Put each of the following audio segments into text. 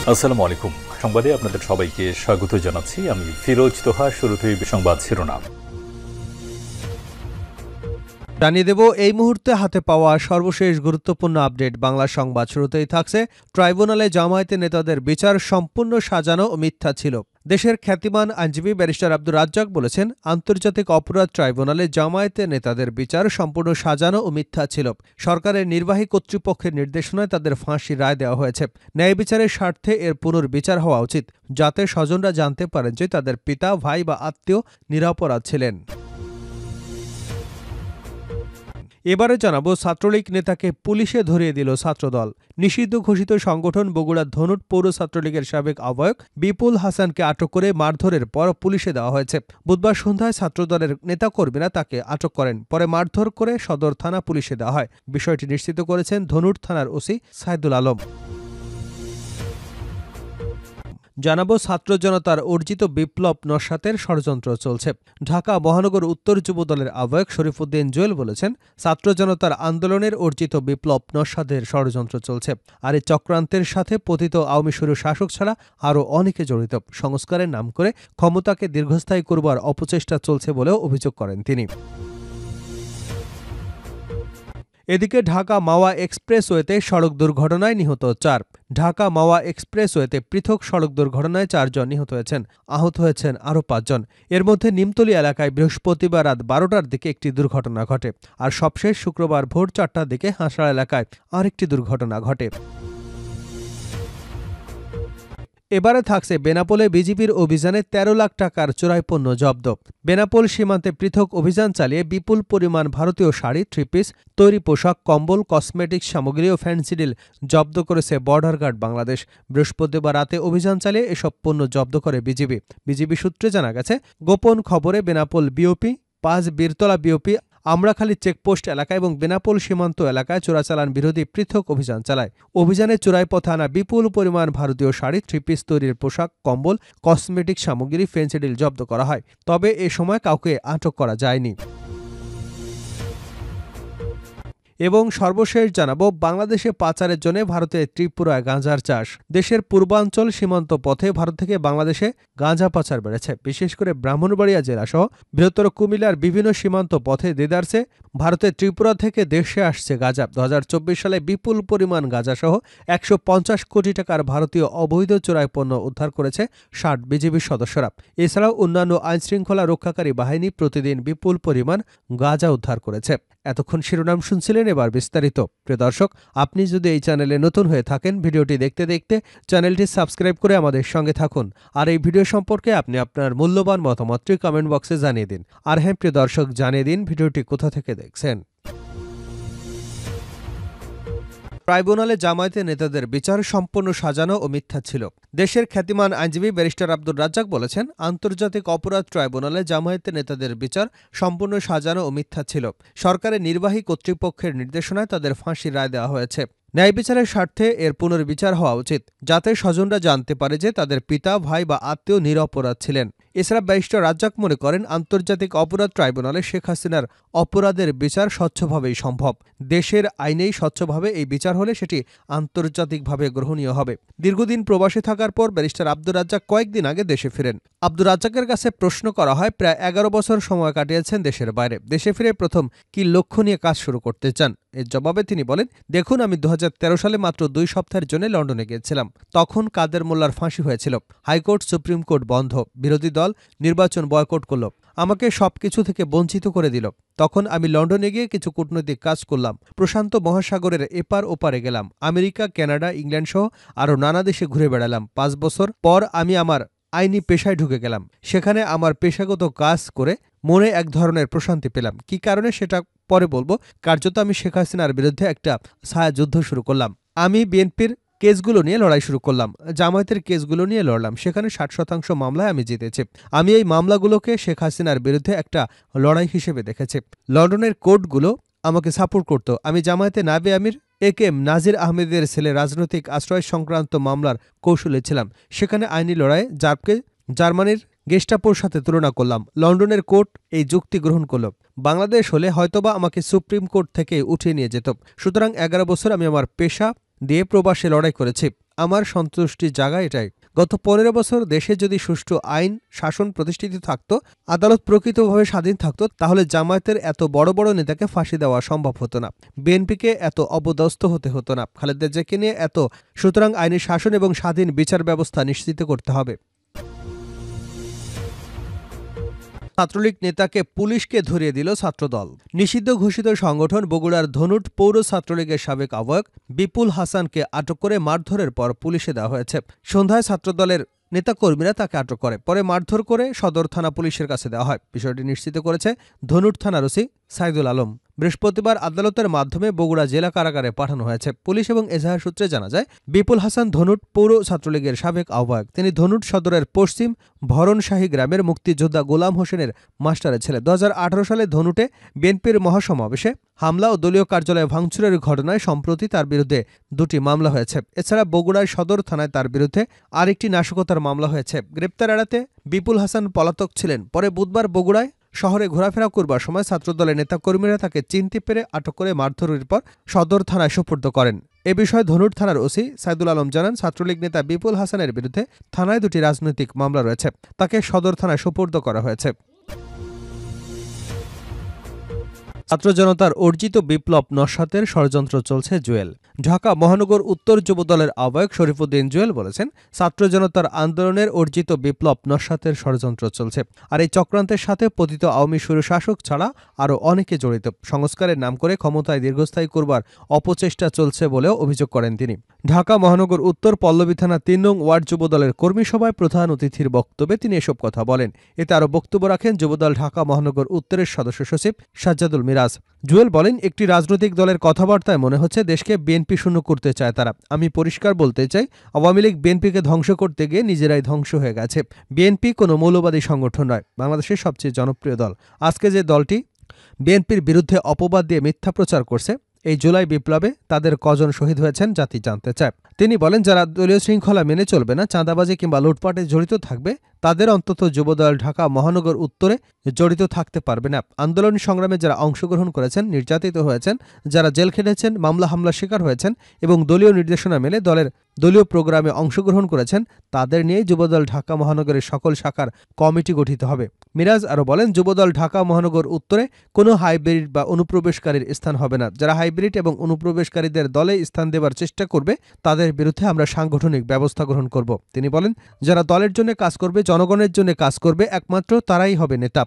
আসসালামু আলাইকুম। সংবাদে আপনাদের সবাইকে স্বাগত জানাচ্ছি। আমি ফিরোজ তোহা। শুরুতেই সংবাদ শিরোনাম জানিয়ে দেব এই মুহূর্তে হাতে পাওয়া সর্বশেষ গুরুত্বপূর্ণ আপডেট। বাংলা সংবাদ শুরুতেই থাকছে, ট্রাইব্যুনালে জামায়াতে নেতাদের বিচার সম্পূর্ণ সাজানো ও মিথ্যা ছিল। দেশের খ্যাতিমান আইনজীবী ব্যারিস্টার আব্দুর রাজ্জাক বলেছেন, আন্তর্জাতিক অপরাধ ট্রাইব্যুনালে জামায়াতে নেতাদের বিচার সম্পূর্ণ সাজানো ও মিথ্যা ছিল। সরকারের নির্বাহী কর্তৃপক্ষের নির্দেশনায় তাদের ফাঁসির রায় দেওয়া হয়েছে। ন্যায় বিচারের স্বার্থে এর পুনর্বিচার হওয়া উচিত, যাতে স্বজনরা জানতে পারেন যে তাদের পিতা, ভাই বা আত্মীয় নিরপরাধ ছিলেন। এবারে জানাবো, ছাত্রলীগ নেতাকে পুলিশে ধরিয়ে দিল ছাত্রদল। নিষিদ্ধ ঘোষিত সংগঠন বগুড়ার ধনুট পৌর ছাত্রলীগের সাবেক আহ্বায়ক বিপুল হাসানকে আটক করে মারধরের পর পুলিশে দেওয়া হয়েছে। বুধবার সন্ধ্যায় ছাত্রদলের নেতাকর্মীরা তাকে আটক করেন, পরে মারধর করে সদর থানা পুলিশে দেওয়া হয়। বিষয়টি নিশ্চিত করেছেন ধনুট থানার ওসি সাইদুল আলম। জানাবো, ছাত্র জনতার অর্জিত বিপ্লব নস্যাতের ষড়যন্ত্র চলছে। ঢাকা মহানগর উত্তর যুবদলের আহ্বায়ক শরীফুদ্দিন জুয়েল বলেছেন, ছাত্র জনতার আন্দোলনের অর্জিত বিপ্লব নস্যাতের ষড়যন্ত্র চলছে। আর এই চক্রান্তের সাথে পতিত আওয়ামী শুরু শাসক ছাড়া আরও অনেকে জড়িত। সংস্কারের নাম করে ক্ষমতাকে দীর্ঘস্থায়ী করবার অপচেষ্টা চলছে বলেও অভিযোগ করেন তিনি। এদিকে ঢাকা মাওয়া এক্সপ্রেসওয়েতে সড়ক দুর্ঘটনায় নিহত 4। ঢাকা মাওয়া এক্সপ্রেসওয়েতে পৃথক সড়ক দুর্ঘটনায় 4 জন নিহত হয়েছেন, আহত হয়েছেন আরও 5 জন। এর মধ্যে নিমতলী এলাকায় বৃহস্পতিবার রাত 12টার দিকে একটি দুর্ঘটনা ঘটে, আর সবশেষ শুক্রবার ভোর 4টার দিকে হাঁসড়া এলাকায় আরেকটি দুর্ঘটনা ঘটে। এবারে থাকছে, বেনাপোলে বিজিবির অভিযানে 13 লাখ টাকার চোরাই পণ্য জব্দ। বেনাপোল সীমান্তে পৃথক অভিযান চালিয়ে বিপুল পরিমাণ ভারতীয় শাড়ি, থ্রি পিস, তৈরি পোশাক, কম্বল, কসমেটিক্স সামগ্রী ও ফ্যান্সিডিল জব্দ করেছে বর্ডার গার্ড বাংলাদেশ। বৃহস্পতিবার রাতে অভিযান চালিয়ে এসব পণ্য জব্দ করে বিজিবি সূত্রে জানা গেছে, গোপন খবরে Benapole BOP, 5 Birtala BOP, আমরাখালী checkpost এলাকা এবং বেনাপোল সীমান্ত এলাকায় চোরাচালান বিরোধী পৃথক অভিযান চালায়। অভিযানে চোরাই পথে আনা বিপুল পরিমাণ ভারতীয় শাড়ি, থ্রি পিস তৈরির পোশাক, কম্বল, কসমেটিক সামগ্রী, ফেন্সিডিল জব্দ করা হয়। তবে এ সময় কাউকে আটক করা যায়নি। এবং সর্বশেষ জানাবো, বাংলাদেশে পাচারের জন্য ভারতে ত্রিপুরায় গাঁজার চাষ। দেশের পূর্বাঞ্চল সীমান্ত পথে ভারত থেকে বাংলাদেশে গাঁজা পাচার বেড়েছে। বিশেষ করে ব্রাহ্মণবাড়িয়া জেলা সহ বৃহত্তর কুমিল্লার বিভিন্ন সীমান্ত পথে দেদারসে ভারতের ত্রিপুরা থেকে দেশে আসছে গাঁজা। 2024 সালে বিপুল পরিমাণ গাঁজা সহ 150 কোটি টাকার ভারতীয় অবৈধ চোরাই পণ্য উদ্ধার করেছে 60 বিজিবি সদস্যরা। এছাড়াও অন্যান্য আইনশৃঙ্খলা রক্ষাকারী বাহিনী প্রতিদিন বিপুল পরিমাণ গাঁজা উদ্ধার করেছে। এতক্ষণ শিরোনাম শুনছিলেন, এবার বিস্তারিত। প্রিয় দর্শক, আপনি যদি এই চ্যানেলে নতুন হয়ে থাকেন, ভিডিওটি দেখতে দেখতে চ্যানেলটি সাবস্ক্রাইব করে আমাদের সঙ্গে থাকুন। আর এই ভিডিও সম্পর্কে আপনি আপনার মূল্যবান মতামতটি কমেন্ট বক্সে জানিয়ে দিন। আর হ্যাঁ প্রিয় দর্শক, জানিয়ে দিন ভিডিওটি কোথা থেকে দেখছেন। ট্রাইব্যুনালে জামায়াতে নেতাদের বিচার সম্পূর্ণ সাজানো ও মিথ্যা ছিল। দেশের খ্যাতিমান আইনজীবী ব্যারিস্টার আব্দুর রাজ্জাক বলেছেন, আন্তর্জাতিক অপরাধ ট্রাইব্যুনালে জামায়াতে নেতাদের বিচার সম্পূর্ণ সাজানো ও মিথ্যা ছিল। সরকারের নির্বাহী কর্তৃপক্ষের নির্দেশনায় তাদের ফাঁসির রায় দেওয়া হয়েছে। ন্যায় বিচারের স্বার্থে এর পুনর্বিচার হওয়া উচিত, যাতে স্বজনরা জানতে পারে যে তাদের পিতা, ভাই বা আত্মীয় নিরপরাধ ছিলেন। এছাড়া ব্যারিস্টার রাজ্জাক মনে করেন, আন্তর্জাতিক অপরাধ ট্রাইব্যুনালে শেখ হাসিনার অপরাধের বিচার স্বচ্ছভাবেই সম্ভব। দেশের আইনেই স্বচ্ছভাবে এই বিচার হলে সেটি আন্তর্জাতিকভাবে গ্রহণীয় হবে। দীর্ঘদিন প্রবাসে থাকার পর ব্যারিস্টার আব্দুর রাজ্জাক কয়েকদিন আগে দেশে ফিরেন। আব্দুর রাজ্জাকের কাছে প্রশ্ন করা হয়, প্রায় 11 বছর সময় কাটিয়েছেন দেশের বাইরে, দেশে ফিরে প্রথম কি লক্ষ্য নিয়ে কাজ শুরু করতে চান? এর জবাবে তিনি বলেন, দেখুন, আমি 2013 সালে মাত্র 2 সপ্তাহের জন্য লন্ডনে গিয়েছিলাম। তখন কাদের মোল্লার ফাঁসি হয়েছিল। হাইকোর্ট, সুপ্রিম কোর্ট বন্ধ, বিরোধী দল নির্বাচন বয়কট করল, আমাকে সবকিছু থেকে বঞ্চিত করে দিল। তখন আমি লন্ডনে গিয়ে কিছু কূটনৈতিক কাজ করলাম, প্রশান্ত মহাসাগরের এপার ওপারে গেলাম, আমেরিকা, কানাডা, ইংল্যান্ড সহ আরও নানা দেশে ঘুরে বেড়ালাম। 5 বছর পর আমি আমার আইনি পেশায় ঢুকে গেলাম। সেখানে আমার পেশাগত কাজ করে মনে এক ধরনের প্রশান্তি পেলাম। কি কারণে সেটা পরে বলবো। কার্যত আমি শেখ হাসিনার বিরুদ্ধে একটা ছায়া যুদ্ধ শুরু করলাম। আমি বিএনপির কেসগুলো নিয়ে লড়াই শুরু করলাম, জামায়াতের কেসগুলো নিয়ে লড়লাম। সেখানে 60% মামলায় আমি জিতেছি। আমি এই মামলাগুলোকে শেখ হাসিনার বিরুদ্ধে একটা লড়াই হিসেবে দেখেছি। লন্ডনের কোর্টগুলো আমাকে সাপোর্ট করত। আমি জামায়াতে নাবে আমির একেএম নাজির আহমেদের ছেলে রাজনৈতিক আশ্রয় সংক্রান্ত মামলার কৌশলে ছিলাম। সেখানে আইনি লড়াইয়ে র্যাবকে জার্মানির গেস্টাপোর সাথে তুলনা করলাম। লন্ডনের কোর্ট এই যুক্তি গ্রহণ করল। বাংলাদেশ হলে হয়তোবা আমাকে সুপ্রিম কোর্ট থেকে উঠিয়ে নিয়ে যেত। সুতরাং 11 বছর আমি আমার পেশা দিয়ে প্রবাসে লড়াই করেছি। আমার সন্তুষ্টির জায়গা এটাই। গত 15 বছর দেশে যদি সুষ্ঠু আইন শাসন প্রতিষ্ঠিত থাকত, আদালত প্রকৃতভাবে স্বাধীন থাকত, তাহলে জামায়াতের এত বড় বড় নেতাকে ফাঁসি দেওয়া সম্ভব হতো না, বিএনপিকে এত অপদস্থ হতে হতো না, খালেদা জিয়াকে নিয়ে এত। সুতরাং আইনি শাসন এবং স্বাধীন বিচার ব্যবস্থা নিশ্চিত করতে হবে। ছাত্রলীগ নেতাকে পুলিশকে ধরিয়ে দিল ছাত্রদল। নিষিদ্ধ ঘোষিত সংগঠন বগুড়ার ধনুট পৌর ছাত্রলীগের সাবেক আহ্বায়ক বিপুল হাসানকে আটক করে মারধরের পর পুলিশে দেওয়া হয়েছে। সন্ধ্যায় ছাত্রদলের নেতাকর্মীরা তাকে আটক করে, পরে মারধর করে সদর থানা পুলিশের কাছে দেওয়া হয়। বিষয়টি নিশ্চিত করেছে ধনুট থানার ওসি সাইদুল আলম। বৃহস্পতিবার আদালতের মাধ্যমে বগুড়া জেলা কারাগারে পাঠানো হয়েছে। পুলিশ এবং এজাহার সূত্রে জানা যায়, বিপুল হাসান ধনুট পৌর ছাত্রলীগের সাবেক আহ্বায়ক। তিনি ধনুট সদরের পশ্চিম ভরণশাহী গ্রামের মুক্তিযোদ্ধা গোলাম হোসেনের মাস্টারের ছেলে। 2018 সালে ধনুটে বিএনপির মহাসমাবেশে হামলা ও দলীয় কার্যালয়ে ভাঙচুরের ঘটনায় সম্প্রতি তার বিরুদ্ধে 2টি মামলা হয়েছে। এছাড়া বগুড়ার সদর থানায় তার বিরুদ্ধে আরেকটি নাশকতার মামলা হয়েছে। গ্রেপ্তার এড়াতে বিপুল হাসান পলাতক ছিলেন। পরে বুধবার বগুড়ায় শহরে ঘোরাফেরা করবার সময় ছাত্রদলের নেতাকর্মীরা তাকে চিনতে পেরে আটক করে মারধরের পর সদর থানায় সোপর্দ করেন। এ বিষয়ে ধনুট থানার ওসি সাইদুল আলম জানান, ছাত্রলীগ নেতা বিপুল হাসানের বিরুদ্ধে থানায় 2টি রাজনৈতিক মামলা রয়েছে। তাকে সদর থানায় সোপর্দ করা হয়েছে। ছাত্র জনতার অর্জিত বিপ্লব নস্যাতের ষড়যন্ত্র চলছে জুয়েল। ঢাকা মহানগর উত্তর যুবদলের আহ্বায়ক শরীফুদ্দিন জুয়েল বলেছেন, ছাত্র জনতার আন্দোলনের অর্জিত বিপ্লব নস্যাতের ষড়যন্ত্র চলছে। আর এই চক্রান্তের সাথে পতিত আওয়ামী স্বৈরশাসক ছাড়া আরও অনেকে জড়িত। সংস্কারের নাম করে ক্ষমতায় দীর্ঘস্থায়ী করবার অপচেষ্টা চলছে বলেও অভিযোগ করেন তিনি। ঢাকা মহানগর উত্তর পল্লবী থানা 3 নং ওয়ার্ড যুবদলের কর্মী সভায় প্রধান অতিথির বক্তব্যে তিনি এসব কথা বলেন। এতে আরও বক্তব্য রাখেন যুবদল ঢাকা মহানগর উত্তরের সদস্য সচিব সাজ্জাদুল মিরাজ। জুয়েল বলেন, একটি রাজনৈতিক দলের কথাবার্তায় মনে হচ্ছে দেশকে বিএনপি শূন্য করতে চায় তারা। আমি পরিষ্কার বলতে চাই, আওয়ামী লীগ বিএনপিকে ধ্বংস করতে গিয়ে নিজেরাই ধ্বংস হয়ে গেছে। বিএনপি কোনো মৌলবাদী সংগঠন নয়, বাংলাদেশের সবচেয়ে জনপ্রিয় দল। আজকে যে দলটি বিএনপির বিরুদ্ধে অপবাদ দিয়ে মিথ্যা প্রচার করছে, এই জুলাই বিপ্লবে তাদের কজন শহীদ হয়েছেন জাতি জানতে চায়। তিনি বলেন, যারা দলীয় শৃঙ্খলা মেনে চলবে না, চাঁদাবাজি কিংবা লুটপাটে জড়িত থাকবে, তাদের অন্তত যুবদল ঢাকা মহানগর উত্তরে জড়িত থাকতে পারবে না। আন্দোলন সংগ্রামে যারা অংশগ্রহণ করেছেন, নির্যাতিত হয়েছেন, যারা জেল খেটেছেন, মামলা হামলার শিকার হয়েছেন এবং দলীয় নির্দেশনা মেনে দলীয় প্রোগ্রামে অংশগ্রহণ করেছেন, তাদের নিয়েই যুবদল ঢাকা মহানগরের সকল শাখার কমিটি গঠিত হবে। মিরাজ আরও বলেন, যুবদল ঢাকা মহানগর উত্তরে কোনো হাইব্রিড বা অনুপ্রবেশকারীর স্থান হবে না। যারা হাইব্রিড এবং অনুপ্রবেশকারীদের দলে স্থান দেবার চেষ্টা করবে, তাদের বিরুদ্ধে আমরা সাংগঠনিক ব্যবস্থা গ্রহণ করব। তিনি বলেন, যারা দলের জন্য কাজ করবে, জনগণের জন্য কাজ করবে, একমাত্র তারাই হবে নেতা।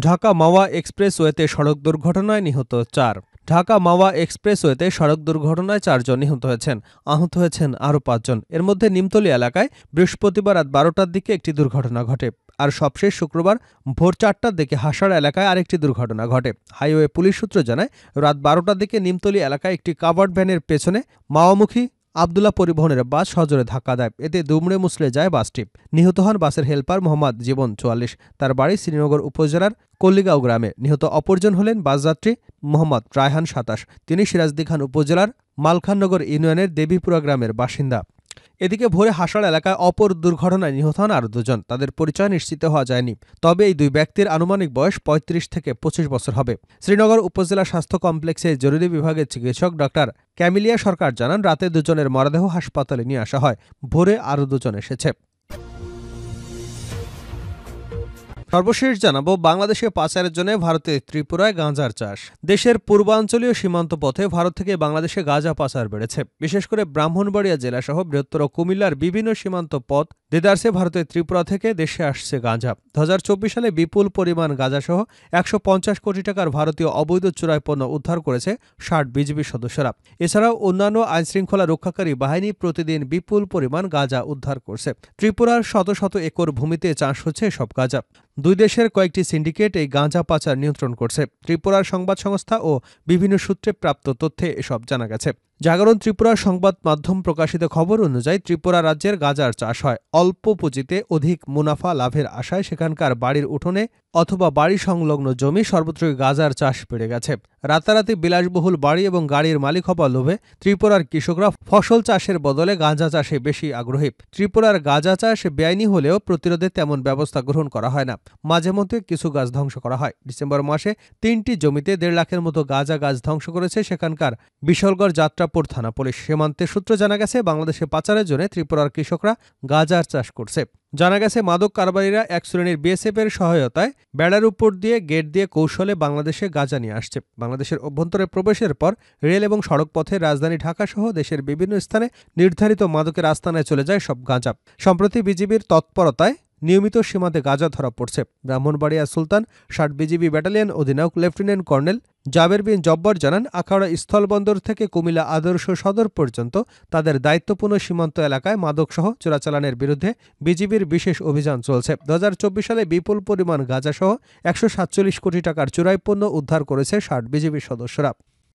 ঢাকা মাওয়া এক্সপ্রেসওয়েতে সড়ক দুর্ঘটনায় নিহত 4। ঢাকা মাওয়া এক্সপ্রেসওয়েতে সড়ক দুর্ঘটনায় 4 জন নিহত হয়েছেন, আহত হয়েছেন আরও 5 জন। এর মধ্যে নিমতলী এলাকায় বৃহস্পতিবার রাত 12টার দিকে একটি দুর্ঘটনা ঘটে। আর সবশেষ শুক্রবার ভোর 4টার দিকে হাসার এলাকায় আরেকটি দুর্ঘটনা ঘটে। হাইওয়ে পুলিশ সূত্র জানায়, রাত 12টার দিকে নিমতলী এলাকায় একটি কাভার্ড ভ্যানের পেছনে মাওয়ামুখী আবদুল্লাহ পরিবহনের বাস সজোরে ধাক্কা দেয়। এতে দুমড়ে মুচড়ে যায় বাসটি। নিহত হন বাসের হেলপার মোহাম্মদ জীবন, 44। তার বাড়ি শ্রীনগর উপজেলার কল্লিগাঁও গ্রামে। নিহত অপরজন হলেন বাসযাত্রী মোহাম্মদ রায়হান, 27। তিনি সিরাজদি খান উপজেলার মালখাননগর ইউনিয়নের দেবীপুরা গ্রামের বাসিন্দা। এদিকে ভোরে হাসার এলাকায় অপর দুর্ঘটনায় নিহত হন আরও 2 জন। তাদের পরিচয় নিশ্চিত হওয়া যায়নি, তবে এই 2 ব্যক্তির আনুমানিক বয়স 35 থেকে 25 বছর হবে। শ্রীনগর উপজেলা স্বাস্থ্য কমপ্লেক্সে জরুরি বিভাগের চিকিৎসক ডাক্তার ক্যামিলিয়া সরকার জানান, রাতে 2 জনের মরদেহ হাসপাতালে নিয়ে আসা হয়। ভোরে আরও 2 জন এসেছে। সর্বশেষ জানাবো, বাংলাদেশে পাচারের জন্য ভারতে ত্রিপুরায় গাঁজার চাষ। দেশের পূর্বাঞ্চলীয় সীমান্ত পথে ভারত থেকে বাংলাদেশে গাঁজা পাচার বেড়েছে। বিশেষ করে ব্রাহ্মণবাড়িয়া জেলাসহ বৃহত্তর কুমিল্লার বিভিন্ন সীমান্ত পথ দেদারসে ভারতের ত্রিপুরা থেকে দেশে আসছে গাঁজা। 2024 সালে বিপুল পরিমাণ গাঁজাসহ 150 কোটি টাকার ভারতীয় অবৈধ চোরাই পণ্য উদ্ধার করেছে 60 বিজিবি সদস্যরা। এছাড়াও অন্যান্য আইনশৃঙ্খলা রক্ষাকারী বাহিনী প্রতিদিন বিপুল পরিমাণ গাঁজা উদ্ধার করছে। ত্রিপুরার শত শত একর ভূমিতে চাষ হচ্ছে এসব গাঁজা। 2 দেশের কয়েকটি সিন্ডিকেট এই গাঁজা পাচার নিয়ন্ত্রণ করছে। ত্রিপুরার সংবাদ সংস্থা ও বিভিন্ন সূত্রে প্রাপ্ত তথ্যে এসব জানা গেছে। জাগরণ ত্রিপুরার সংবাদ মাধ্যম প্রকাশিত খবর অনুযায়ী, ত্রিপুরা রাজ্যের গাঁজার চাষ হয় অল্প পুঁজিতে অধিক মুনাফা লাভের আশায়। সেখানকার বাড়ির উঠোনে অথবা বাড়ি সংলগ্ন জমি সর্বত্রই গাঁজার চাষ বেড়ে গেছে। রাতারাতি বিলাসবহুল বাড়ি এবং গাড়ির মালিক হবার লোভে ত্রিপুরার কৃষকরা ফসল চাষের বদলে গাঁজা চাষে বেশি আগ্রহী। ত্রিপুরার গাঁজা চাষ বেআইনি হলেও প্রতিরোধে তেমন ব্যবস্থা গ্রহণ করা হয় না। মাঝে মধ্যে কিছু গাছ ধ্বংস করা হয়। ডিসেম্বর মাসে 3টি জমিতে 1.5 লাখের মতো গাঁজা গাছ ধ্বংস করেছে সেখানকার বিশালগড় যাত্রা ইছাপুর থানা পুলিশ। সীমান্তের সূত্রে জানা গেছে, বাংলাদেশে পাচারের জন্য ত্রিপুরার কৃষকরা গাঁজার চাষ করছে। জানা গেছে, মাদক কারবারিরা এক শ্রেণীর বিএসএফের সহায়তায় বেড়ার উপর দিয়ে গেট দিয়ে কৌশলে বাংলাদেশে গাঁজা নিয়ে আসছে। বাংলাদেশের অভ্যন্তরে প্রবেশের পর রেল এবং সড়ক পথে রাজধানী ঢাকাসহ দেশের বিভিন্ন স্থানে নির্ধারিত মাদকের আস্তানায় চলে যায় সব গাঁজা। সম্প্রতি বিজিবির তৎপরতায় নিয়মিত সীমান্তে গাঁজা ধরা পড়ছে। ব্রাহ্মণবাড়িয়া সুলতান ৬০ বিজিবি ব্যাটালিয়ন অধিনায়ক লেফটেন্যান্ট কর্নেল জাবের বিন জব্বর জানান, আখাউড়া স্থলবন্দর থেকে কুমিল্লা আদর্শ সদর পর্যন্ত তাদের দায়িত্বপূর্ণ সীমান্ত এলাকায় মাদকসহ চোরাচালানের বিরুদ্ধে বিজিবির বিশেষ অভিযান চলছে। ২০২৪ সালে বিপুল পরিমাণ গাঁজাসহ ১৪৭ কোটি টাকার চোরাই পণ্য উদ্ধার করেছে ৬০ বিজিবির সদস্যরা।